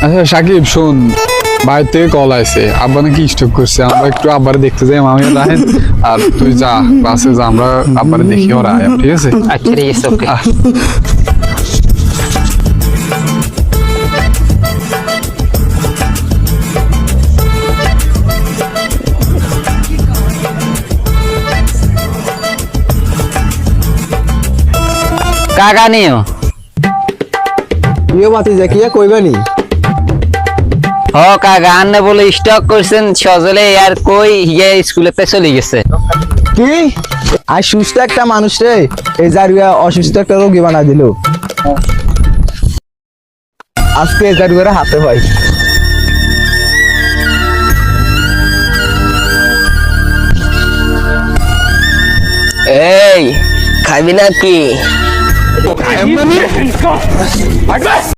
আচ্ছা সাকিব শোন, বাইরে থেকে কল আছে, আব্বা নাকি স্টক করছে, আমরা একটু আব্বারে দেখতে যাই, মামি রাহেন আর তুই যা বাসে যা, আমরা আব্বারে দেখি ওরা আয়া, ঠিক আছে? আচ্ছা ঠিক আছে, ওকে। কাকা নিও ইয়ে বাতি যা কিয়া কইবানি হ কাকা, আন্নে বলে স্টক করছেন সজলে, আর কই হিয়া স্কুলেতে চলে গেছে। কি আর সুস্থ একটা মানুষ রে এই জারুয়া অসুস্থ একটা রোগী বানা দিল। আজকে এই জারুয়ার হাতে ভাই এই খাবি নাকি?